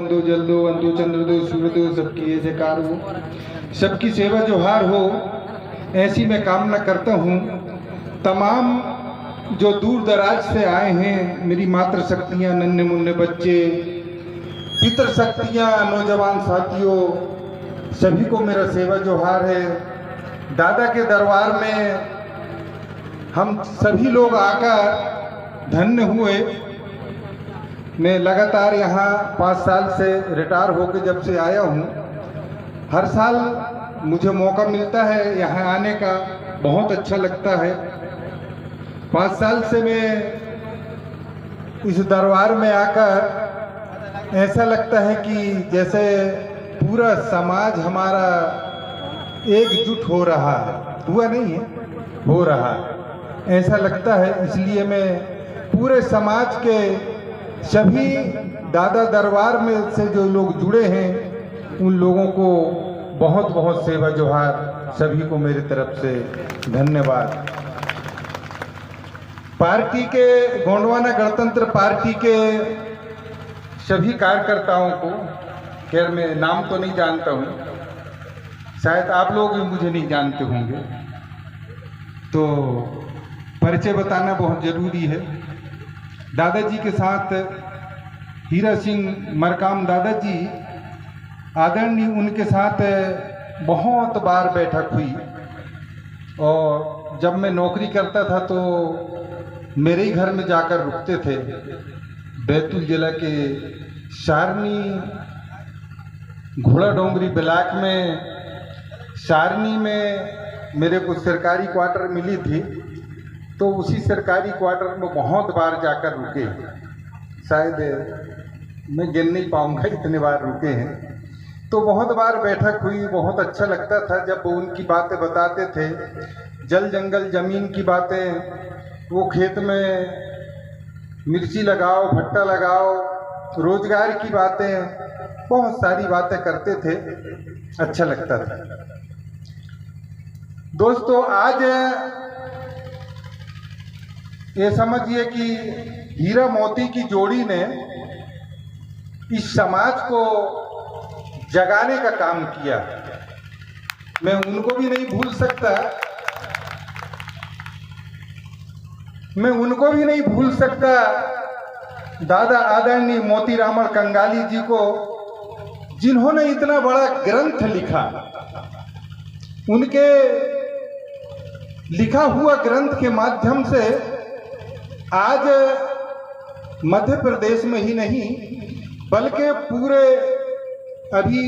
दो जल दो अंतु चंद्र दो सूर्य दो सबकी ये जयकार हो, सबकी सेवा जोहार हो, ऐसी मैं कामना करता हूँ। तमाम जो दूर दराज से आए हैं, मेरी मातृ शक्तियाँ, नन्हे मुन्ने बच्चे, पितृ शक्तियाँ, नौजवान साथियों, सभी को मेरा सेवा जोहार है। दादा के दरबार में हम सभी लोग आकर धन्य हुए। मैं लगातार यहाँ 5 साल से रिटायर होकर जब से आया हूँ, हर साल मुझे मौका मिलता है यहाँ आने का, बहुत अच्छा लगता है। 5 साल से मैं इस दरबार में आकर ऐसा लगता है कि जैसे पूरा समाज हमारा एकजुट हो रहा है, हुआ नहीं है, हो रहा है, ऐसा लगता है। इसलिए मैं पूरे समाज के सभी दादा दरबार में से जो लोग जुड़े हैं, उन लोगों को बहुत बहुत सेवा जोहार, सभी को मेरी तरफ से धन्यवाद। पार्टी के, गोंडवाना गणतंत्र पार्टी के सभी कार्यकर्ताओं को, खैर मैं नाम तो नहीं जानता हूँ, शायद आप लोग भी मुझे नहीं जानते होंगे, तो परिचय बताना बहुत ज़रूरी है। दादाजी के साथ हीरा सिंह मरकाम दादाजी आदरणीय, उनके साथ बहुत बार बैठक हुई। और जब मैं नौकरी करता था तो मेरे ही घर में जाकर रुकते थे। बैतूल जिला के सारनी घोड़ा डोंगरी ब्लॉक में, सारनी में मेरे को सरकारी क्वार्टर मिली थी, तो उसी सरकारी क्वार्टर में बहुत बार जाकर रुके, शायद मैं गिन नहीं पाऊंगा इतने बार रुके हैं। तो बहुत बार बैठक हुई, बहुत अच्छा लगता था जब वो उनकी बातें बताते थे, जल जंगल ज़मीन की बातें, वो खेत में मिर्ची लगाओ, भट्टा लगाओ, रोजगार की बातें, बहुत सारी बातें करते थे, अच्छा लगता था। दोस्तों, आज ये समझिए कि हीरा मोती की जोड़ी ने इस समाज को जगाने का काम किया। मैं उनको भी नहीं भूल सकता, मैं उनको भी नहीं भूल सकता, दादा आदरणीय मोतीरामन कंगाली जी को, जिन्होंने इतना बड़ा ग्रंथ लिखा। उनके लिखा हुआ ग्रंथ के माध्यम से आज मध्य प्रदेश में ही नहीं बल्कि पूरे, अभी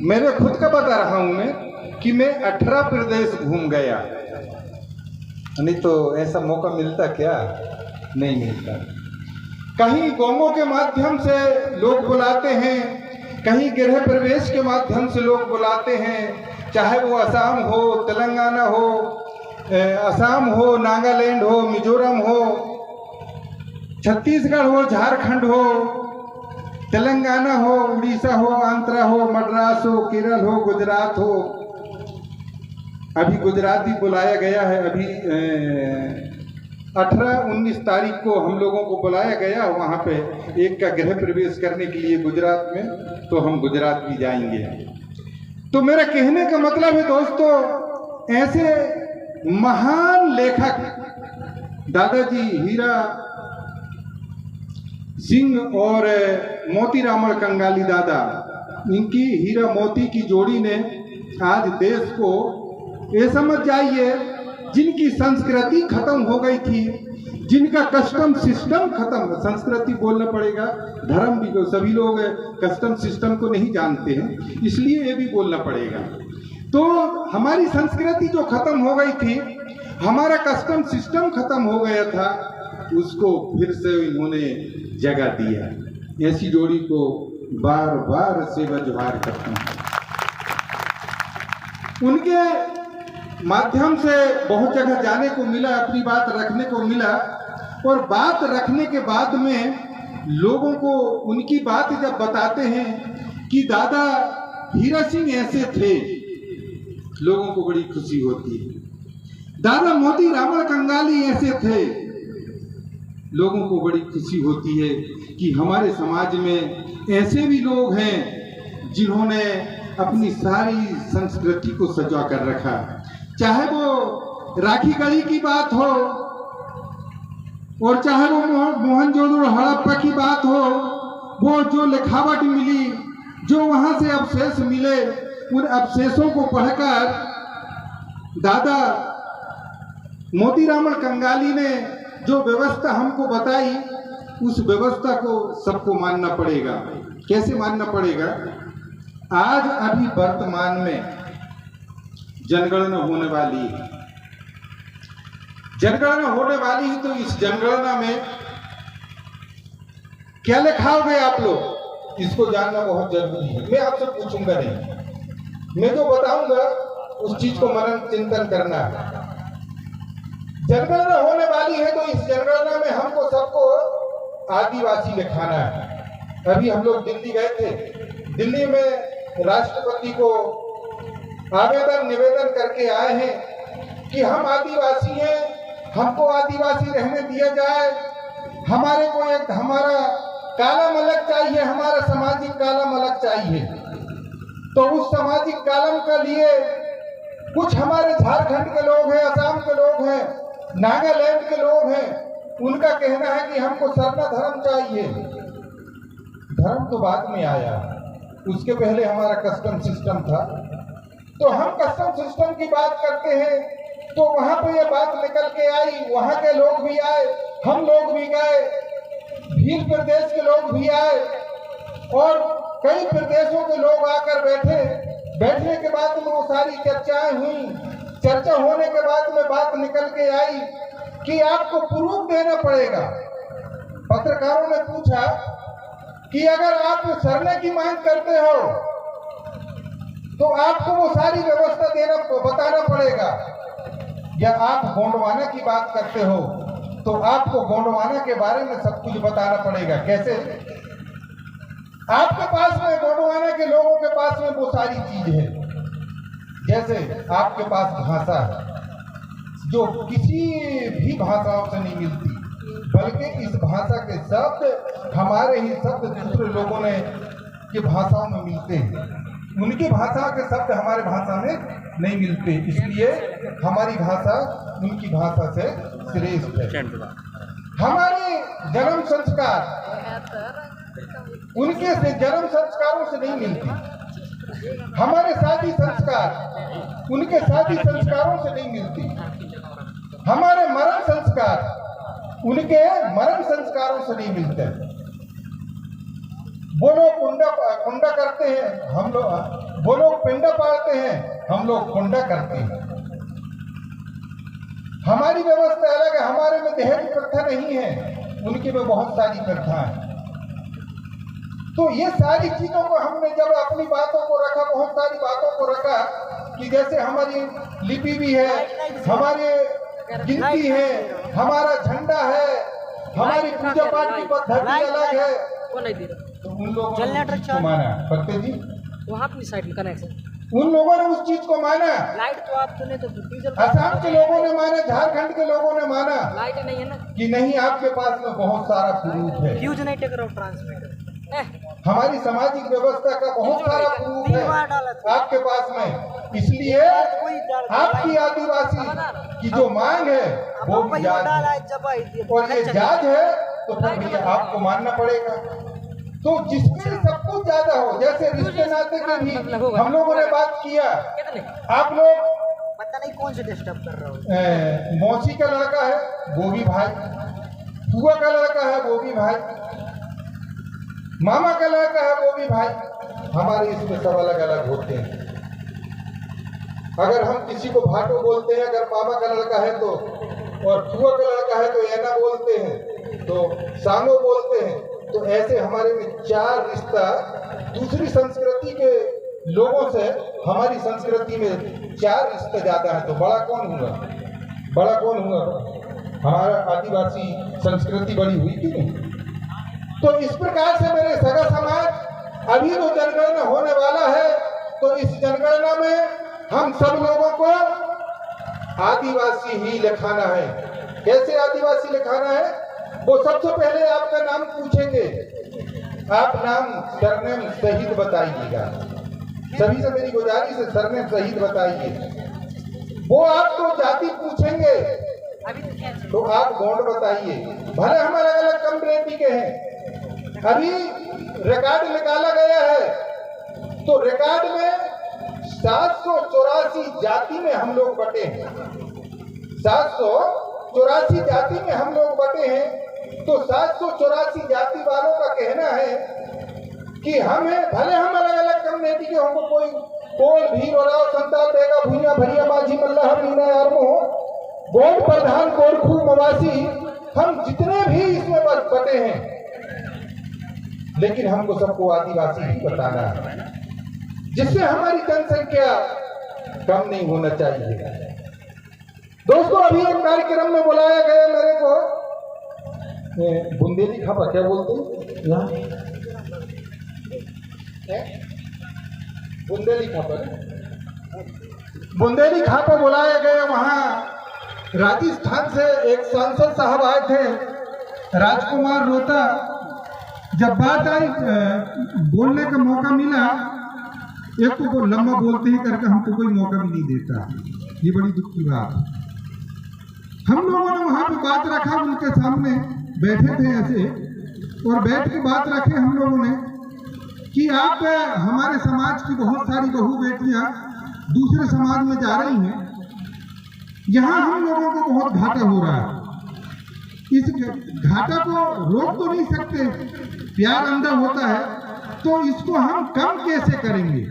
मेरे खुद का बता रहा हूं मैं कि मैं 18 प्रदेश घूम गया, नहीं तो ऐसा मौका मिलता क्या, नहीं मिलता। कहीं गोंगों के माध्यम से लोग बुलाते हैं, कहीं गृह प्रवेश के माध्यम से लोग बुलाते हैं, चाहे वो असम हो, तेलंगाना हो, असम हो, नागालैंड हो, मिजोरम हो, छत्तीसगढ़ हो, झारखंड हो, तेलंगाना हो, उड़ीसा हो, आंध्रा हो, मद्रास हो, केरल हो, गुजरात हो। अभी गुजरात भी बुलाया गया है, अभी 18-19 तारीख को हम लोगों को बुलाया गया वहाँ पे एक का गृह प्रवेश करने के लिए गुजरात में, तो हम गुजरात भी जाएंगे। तो मेरा कहने का मतलब है दोस्तों, ऐसे महान लेखक दादाजी हीरा सिंह और मोतीरामन कंगाली दादा, इनकी हीरा मोती की जोड़ी ने आज देश को ये समझ जाइए, जिनकी संस्कृति खत्म हो गई थी, जिनका कस्टम सिस्टम खत्म, संस्कृति बोलना पड़ेगा, धर्म भी, तो सभी लोग कस्टम सिस्टम को नहीं जानते हैं, इसलिए ये भी बोलना पड़ेगा। तो हमारी संस्कृति जो खत्म हो गई थी, हमारा कस्टम सिस्टम खत्म हो गया था, उसको फिर से इन्होंने जगह दिया। ऐसी जोड़ी को बार बार सेवा जोहार करता हूँ। उनके माध्यम से बहुत जगह जाने को मिला, अपनी बात रखने को मिला, और बात रखने के बाद में लोगों को उनकी बात जब बताते हैं कि दादा हीरा सिंह ऐसे थे, लोगों को बड़ी खुशी होती है। दादा मोतीरामन कंगाली ऐसे थे, लोगों को बड़ी खुशी होती है कि हमारे समाज में ऐसे भी लोग हैं जिन्होंने अपनी सारी संस्कृति को सजा कर रखा, चाहे वो राखी गढ़ी की बात हो और चाहे वो मोहनजोदड़ो हड़प्पा की बात हो, वो जो लिखावट मिली, जो वहां से अवशेष मिले, उन अवशेषों को पढ़कर दादा मोतीराम कंगाली ने जो व्यवस्था हमको बताई, उस व्यवस्था को सबको मानना पड़ेगा। कैसे मानना पड़ेगा? आज अभी वर्तमान में जनगणना होने वाली है। जनगणना होने वाली है तो इस जनगणना में क्या लिखाओगे आप लोग, इसको जानना बहुत जरूरी है। मैं आपसे पूछूंगा नहीं, मैं जो बताऊंगा उस चीज को मनन चिंतन करना है। जनगणना होने वाली है तो इस जनगणना में हमको सबको आदिवासी लिखाना है। अभी हम लोग दिल्ली गए थे, दिल्ली में राष्ट्रपति को निवेदन करके आए हैं कि हम आदिवासी हैं, हमको आदिवासी रहने दिया जाए, हमारे को एक हमारा कालम अलग चाहिए, हमारा सामाजिक कालम अलग चाहिए। तो उस सामाजिक कालम के लिए कुछ हमारे झारखंड के लोग हैं, असम के लोग हैं, नागालैंड के लोग हैं, उनका कहना है कि हमको सरना धर्म चाहिए। धर्म तो बाद में आया, उसके पहले हमारा कस्टम सिस्टम था। तो हम कस्टम सिस्टम की बात करते हैं तो वहां पे ये बात निकल के आई, वहां के लोग भी आए, हम लोग भी गए, भील प्रदेश के लोग भी आए और कई प्रदेशों के लोग आकर बैठे। बैठने के बाद में वो सारी चर्चाएं हुई। चर्चा होने के बाद में बात निकल के आई कि आपको प्रूफ देना पड़ेगा। पत्रकारों ने पूछा कि अगर आप सरने की मांग करते हो तो आपको वो सारी व्यवस्था देना बताना पड़ेगा, या आप गोंडवाना की बात करते हो तो आपको गोंडवाना के बारे में सब कुछ बताना पड़ेगा। कैसे? आपके पास में गोंडवाना के लोगों के पास में वो सारी चीज है, जैसे आपके पास भाषा है जो किसी भी भाषाओं से नहीं मिलती, बल्कि इस भाषा के शब्द हमारे ही शब्द दूसरे लोगों ने की भाषाओं में मिलते हैं, उनकी भाषा के शब्द हमारे भाषा में नहीं मिलते, इसलिए हमारी भाषा उनकी भाषा से श्रेष्ठ है। हमारे जन्म संस्कार उनके से जन्म संस्कारों से नहीं मिलती, हमारे शादी संस्कार उनके शादी संस्कारों से नहीं मिलती, हमारे मरण संस्कार उनके मरण संस्कारों से नहीं मिलते। वो लोग कुंडा करते हैं, हम लोग वो लोग पिंडा पालते हैं, हम लोग कुंडा करते हैं। हमारी व्यवस्था अलग है, हमारे में दहेज प्रथा नहीं है, उनके में बहुत सारी प्रथा है। तो ये सारी चीजों को हमने जब अपनी बातों को रखा, बहुत सारी बातों को रखा कि जैसे हमारी लिपि भी है, हमारे गिनती है, हमारा झंडा है, हमारी पूजा पाठ की पद्धति अलग है, तो उन लोगों ने उस चीज को माना। पत्ते जी वहाँ अपनी साइड कनेक्शन, उन लोगों ने उस चीज को माना। लाइट तो आप सुने तो असम के लोगों ने माना, झारखंड के लोगों ने माना, लाइट नहीं है ना कि नहीं आपके पास में बहुत सारा प्रूफ है, फ्यूज नहीं टेक ट्रांसमीटर, हमारी सामाजिक व्यवस्था का बहुत सारा प्रूफ है आपके पास में, इसलिए आपकी आदिवासी की जो मांग है वो भी जायज है, और ये जायज है तो फिर ये आपको मानना पड़ेगा। तो जिसके सब कुछ ज्यादा हो, जैसे रिश्ते नाते के भी हम लोगों ने बात किया, आप लोग पता नहीं कौन से डिस्टर्ब कर रहे हो, मौसी का लड़का है वो भी भाई, फुआ का लड़का है वो भी भाई, मामा का लड़का है वो भी भाई, हमारे इसमें सब अलग अलग होते हैं। अगर हम किसी को भाटो बोलते हैं, अगर मामा का लड़का है तो, और फुआ का लड़का है तो ऐना बोलते हैं, तो सांगो बोलते हैं, तो ऐसे हमारे में चार रिश्ता दूसरी संस्कृति के लोगों से हमारी संस्कृति में चार रिश्ते ज्यादा है, तो बड़ा कौन हुआ? बड़ा कौन हुआ? हमारा आदिवासी संस्कृति बड़ी हुई कि नहीं? तो इस प्रकार से मेरे सगा समाज, अभी जो जनगणना होने वाला है, तो इस जनगणना में हम सब लोगों को आदिवासी ही लिखाना है। कैसे आदिवासी लिखाना है? वो सबसे पहले आपका नाम पूछेंगे आप नाम सरनेम सहित बताइएगा। सभी से मेरी गुजारिश है, सरनेम सहित बताइए। वो आपको जाति पूछेंगे अभी तो क्या चाहिए? तो आप गौंड बताइए। भले हम अलग अलग कम्युनिटी के हैं। अभी रिकॉर्ड निकाला गया है तो रिकॉर्ड में 784 जाति में हम लोग बटे हैं। 784 जाति में हम लोग बटे हैं। तो 784 जाति वालों का कहना है कि हमें, भले हम अलग अलग कम्युनिटी के, हमको कोई कोल भील ओराव संताल बेगा भुइया भरिया माझी मल्लाह मीना आरमो गोंड प्रधान गोरखू मवासी, हम जितने भी इसमें बटे हैं, लेकिन हमको सबको आदिवासी ही बताना है, जिससे हमारी जनसंख्या कम नहीं होना चाहिए। दोस्तों, अभी एक कार्यक्रम में बुलाया गया मेरे को, बुंदेली खापा क्या बोलते हैं, बुंदेली खापा, बुंदेली खापा बुलाया गया। वहाँ राजस्थान से एक सांसद साहब आए थे, राजकुमार रोता। जब बात आई, बोलने का मौका मिला, एक तो वो लंबा बोलते ही करके हमको कोई मौका भी नहीं देता। ये बड़ी दुख की बात। हम लोगों ने वहां पे बात रखा, उनके सामने बैठे थे ऐसे, और बैठ के बात रखे हम लोगों ने कि आप, हमारे समाज की बहुत सारी बहू बेटियां दूसरे समाज में जा रही हैं, यहाँ हम लोगों को बहुत घाटा हो रहा है। इस घाटा को रोक तो नहीं सकते, प्यार अंदर होता है, तो इसको हम कम कैसे करेंगे?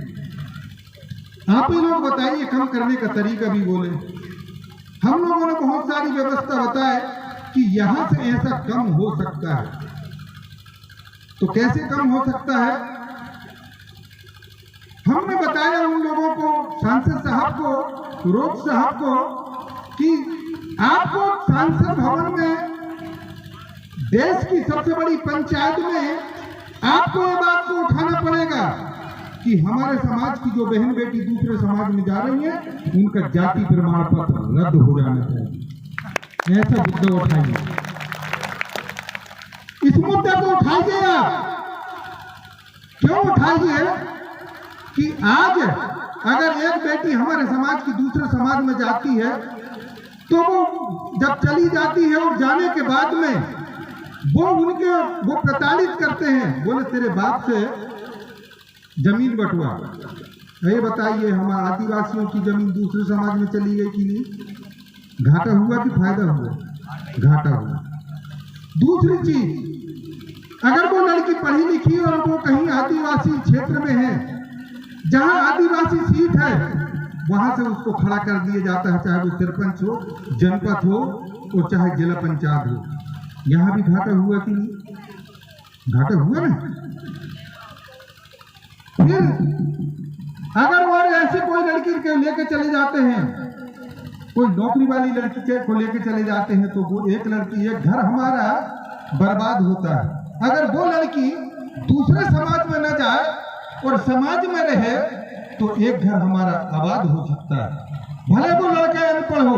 आप ही लोग बताइए, कम करने का तरीका भी बोले। हम लोगों ने बहुत सारी व्यवस्था बताए कि यहाँ से ऐसा कम हो सकता है। तो कैसे कम हो सकता है? हमने बताया उन लोगों को, सांसद साहब को, रोज साहब को, कि आपको सांसद भवन में, देश की सबसे बड़ी पंचायत में, आपको ये बात को उठाना पड़ेगा कि हमारे समाज की जो बहन बेटी दूसरे समाज में जा रही है, उनका जाति प्रमाण पत्र रद्द हो जाना चाहिए। ऐसा मुद्दा उठाइए, इस मुद्दे को उठाइए आप। क्यों उठाइए कि आज अगर एक बेटी हमारे समाज की दूसरे समाज में जाती है, तो वो जब चली जाती है और जाने के बाद में वो प्रताड़ित करते हैं, बोले तेरे बाप से जमीन बंटवा। ये बताइए, हमारे आदिवासियों की जमीन दूसरे समाज में चली गई कि नहीं? घाटा हुआ कि फायदा हुआ? घाटा हुआ। दूसरी चीज, अगर वो लड़की पढ़ी लिखी और वो कहीं आदिवासी क्षेत्र में है, जहां आदिवासी सीट है, वहां से उसको खड़ा कर दिया जाता है, चाहे वो सरपंच हो, जनपद हो, और चाहे जिला पंचायत हो। यहाँ भी घाटा हुआ कि नहीं? घाटा हुआ ना। फिर अगर वो ऐसे कोई लड़की को लेके चले जाते हैं, कोई नौकरी वाली लड़की को लेके चले जाते हैं, तो वो एक लड़की, एक घर हमारा बर्बाद होता है। अगर वो लड़की दूसरे समाज में न जाए और समाज में रहे, तो एक घर हमारा आबाद हो सकता है, भले वो लड़का अनपढ़ हो।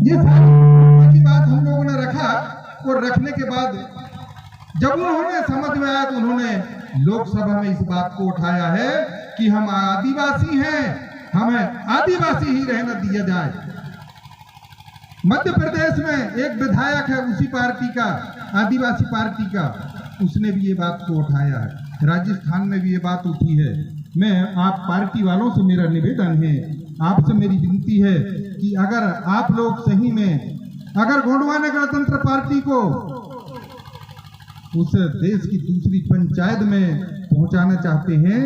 ये सारी की बात हम लोगों ने रखा, और रखने के बाद जब उन्होंने समझ में आया, तो उन्होंने लोकसभा में इस बात को उठाया है कि हम आदिवासी हैं, हमें आदिवासी ही रहना दिया जाए। मध्य प्रदेश में एक विधायक है उसी पार्टी का, आदिवासी पार्टी का, उसने भी ये बात को उठाया है। राजस्थान में भी ये बात उठी है। मैं आप पार्टी वालों से मेरा निवेदन है, आपसे मेरी विनती है कि अगर आप लोग सही में, अगर गोंडवाना गणतंत्र पार्टी को उस देश की दूसरी पंचायत में पहुंचाना चाहते हैं,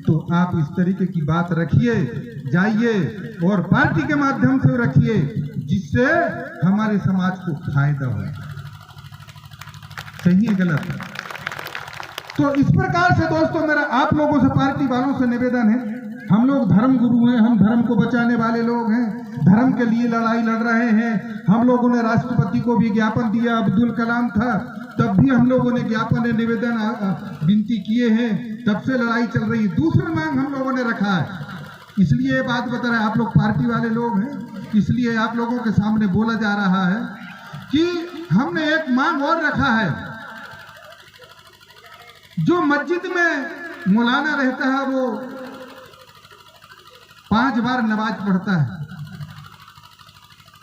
तो आप इस तरीके की बात रखिए, जाइए और पार्टी के माध्यम से रखिए, जिससे हमारे समाज को फायदा हो। सही है गलत? तो इस प्रकार से दोस्तों, मेरा आप लोगों से, पार्टी वालों से निवेदन है, हम लोग धर्म गुरु हैं, हम धर्म को बचाने वाले लोग हैं, धर्म के लिए लड़ाई लड़ रहे हैं। हम लोगों ने राष्ट्रपति को भी ज्ञापन दिया, अब्दुल कलाम था तब भी हम लोगों ने ज्ञापन, निवेदन, विनती किए हैं, तब से लड़ाई चल रही है। दूसरी मांग हम लोगों ने रखा है, इसलिए ये बात बता रहे हैं, आप लोग पार्टी वाले लोग हैं, इसलिए आप लोगों के सामने बोला जा रहा है कि हमने एक मांग और रखा है जो मस्जिद में मौलाना रहता है वो 5 बार नमाज पढ़ता है।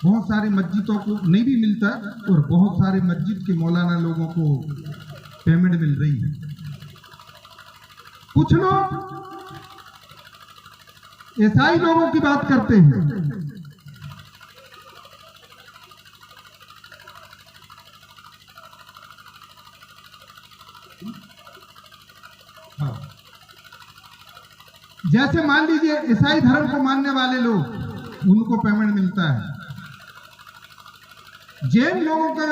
बहुत सारी मस्जिदों को नहीं भी मिलता और बहुत सारे मस्जिद के मौलाना लोगों को पेमेंट मिल रही है। कुछ लोग ईसाई लोगों की बात करते हैं। हाँ। जैसे मान लीजिए ईसाई धर्म को मानने वाले लोग, उनको पेमेंट मिलता है। जैन लोगों के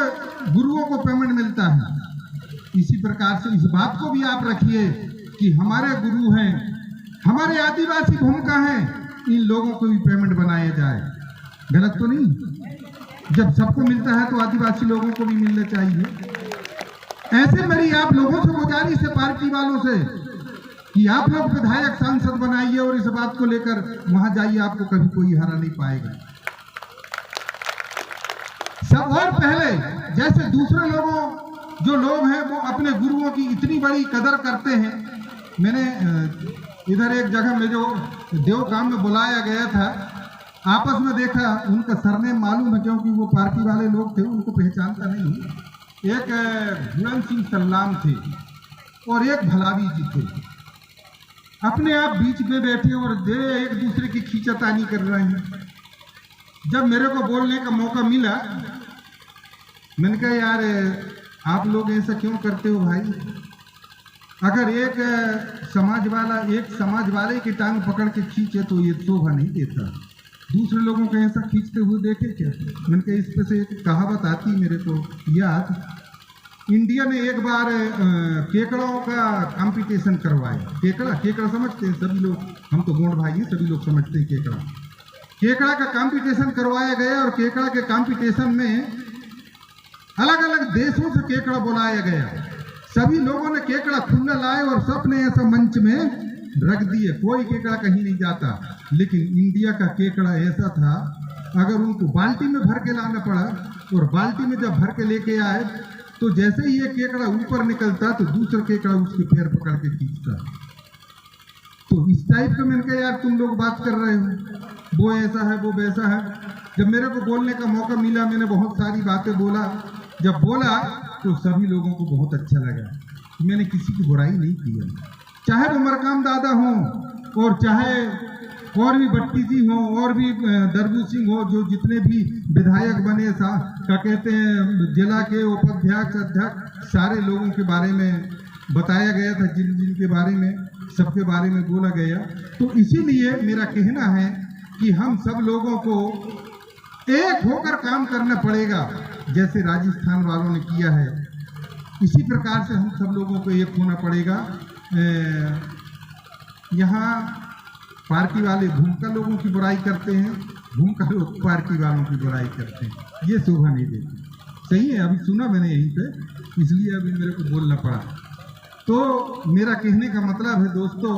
गुरुओं को पेमेंट मिलता है। इसी प्रकार से इस बात को भी आप रखिए कि हमारे गुरु हैं, हमारे आदिवासी भूमिका हैं, इन लोगों को भी पेमेंट बनाया जाए। गलत तो नहीं? जब सबको मिलता है तो आदिवासी लोगों को भी मिलना चाहिए। ऐसे मेरी आप लोगों से गुजारिश है, पार्टी वालों से, कि आप लोग विधायक सांसद बनाइए और इस बात को लेकर वहां जाइए, आपको कभी कोई हरा नहीं पाएगा। सब और पहले जैसे दूसरे लोगों जो लोग हैं वो अपने गुरुओं की इतनी बड़ी कदर करते हैं। मैंने इधर एक जगह में जो देव काम में बुलाया गया था, आपस में देखा, उनका सरनेम मालूम है क्योंकि वो पार्टी वाले लोग थे, उनको पहचानता नहीं। एक बुलंद सिंह सल्लाम थे और एक भलावी जी थे। अपने आप बीच में बैठे और एक दूसरे की खींचातानी कर रहे हैं। जब मेरे को बोलने का मौका मिला, मैंने कहा यार आप लोग ऐसा क्यों करते हो भाई? अगर एक समाज वाले की टांग पकड़ के खींचे तो ये शोभा नहीं देता। दूसरे लोगों को ऐसा खींचते हुए देखे क्या? मैंने कहा इस पे से एक कहावत आती मेरे को याद। इंडिया ने एक बार केकड़ों का कंपटीशन करवाया। केकड़ा समझते हैं सभी लोग, हम तो गोंड भाई हैं, सभी लोग समझते हैं केकड़ा का कंपटीशन करवाया गया और केकड़ा के कंपटीशन में अलग अलग देशों से केकड़ा बुलाया गया। सभी लोगों ने केकड़ा खुला लाए और सबने ऐसा मंच में रख दिए, कोई केकड़ा कहीं नहीं जाता। लेकिन इंडिया का केकड़ा ऐसा था, अगर उनको बाल्टी में भर के लाना पड़ा और बाल्टी में जब भर के लेके आए तो जैसे ही ये केकड़ा ऊपर निकलता तो दूसरा केकड़ा उसके पैर पकड़ के खींचता। तो इस टाइप का मैंने कहा यार तुम लोग बात कर रहे हो, वो ऐसा है वो वैसा है। जब मेरे को बोलने का मौका मिला, मैंने बहुत सारी बातें बोला। जब बोला तो सभी लोगों को बहुत अच्छा लगा। मैंने किसी की बुराई नहीं की है, चाहे वो मरकाम दादा हो और चाहे और भी भट्टी जी हो और भी दरबू सिंह हो, जो जितने भी विधायक बने क्या कहते हैं जिला के उपाध्यक्ष अध्यक्ष, सारे लोगों के बारे में बताया गया था, जिन जिन के बारे में सबके बारे में बोला गया। तो इसीलिए मेरा कहना है कि हम सब लोगों को एक होकर काम करना पड़ेगा। जैसे राजस्थान वालों ने किया है, इसी प्रकार से हम सब लोगों को एक होना पड़ेगा। यहाँ पार्टी वाले भूमिका लोगों की बुराई करते हैं, भूमिका लोग पार्टी वालों की बुराई करते हैं, ये शोभा नहीं देती। सही है, अभी सुना मैंने यहीं पे, इसलिए अभी मेरे को बोलना पड़ा। तो मेरा कहने का मतलब है दोस्तों,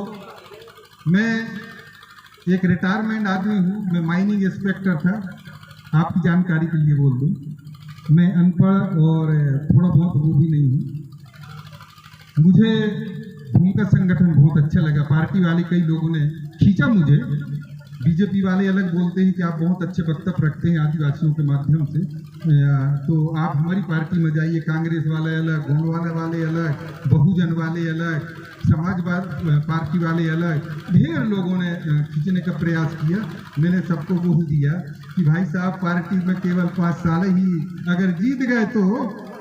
मैं एक रिटायरमेंट आदमी हूँ। मैं माइनिंग इंस्पेक्टर था, आपकी जानकारी के लिए बोल दूँ। मैं अनपढ़ और थोड़ा बहुत वो भी नहीं हूँ। मुझे भूमिका संगठन बहुत अच्छा लगा। पार्टी वाले कई लोगों ने खींचा मुझे। बीजेपी वाले अलग बोलते हैं कि आप बहुत अच्छे वक्तव्य रखते हैं आदिवासियों के माध्यम से, तो आप हमारी पार्टी में जाइए। कांग्रेस वाले अलग, गोंडवाले वाले अलग, बहुजन वाले अलग, समाजवाद पार्टी वाले अलग, ढेर लोगों ने खींचने का प्रयास किया। मैंने सबको बोल दिया कि भाई साहब, पार्टी में केवल 5 साल ही, अगर जीत गए तो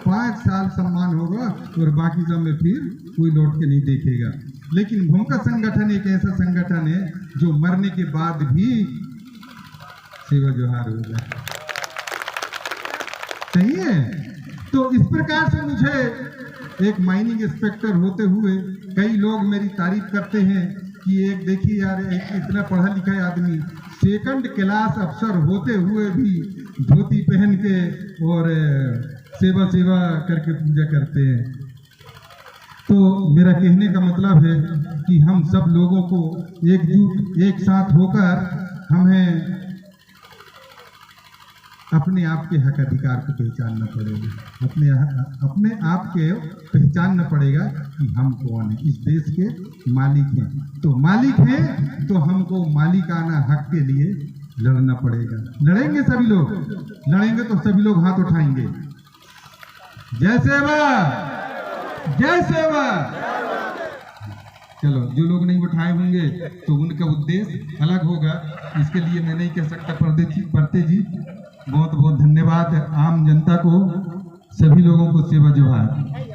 5 साल सम्मान होगा और बाकी सब में फिर कोई लौट के नहीं देखेगा। लेकिन भूमिका संगठन एक ऐसा संगठन है जो मरने के बाद भी सेवा जोहार होगा। सही है। तो इस प्रकार से मुझे एक माइनिंग इंस्पेक्टर होते हुए कई लोग मेरी तारीफ करते हैं कि एक देखिए यार, एक इतना पढ़ा लिखा आदमी 2nd क्लास अफसर होते हुए भी धोती पहन के और सेवा करके पूजा करते हैं। तो मेरा कहने का मतलब है कि हम सब लोगों को एकजुट एक साथ होकर हमें अपने आप के हक अधिकार को पहचानना पड़ेगा। अपने आप के पहचानना पड़ेगा कि हम कौन है, इस देश के मालिक हैं। तो मालिक हैं तो हमको मालिकाना हक के लिए लड़ना पड़ेगा। लड़ेंगे सभी लोग, लड़ेंगे तो सभी लोग हाथ उठाएंगे। जय सेवा, जय सेवा। चलो, जो लोग नहीं उठाए होंगे तो उनका उद्देश्य अलग होगा, इसके लिए मैं नहीं कह सकता। परते जी बहुत बहुत धन्यवाद। आम जनता को, सभी लोगों को सेवा जोहार।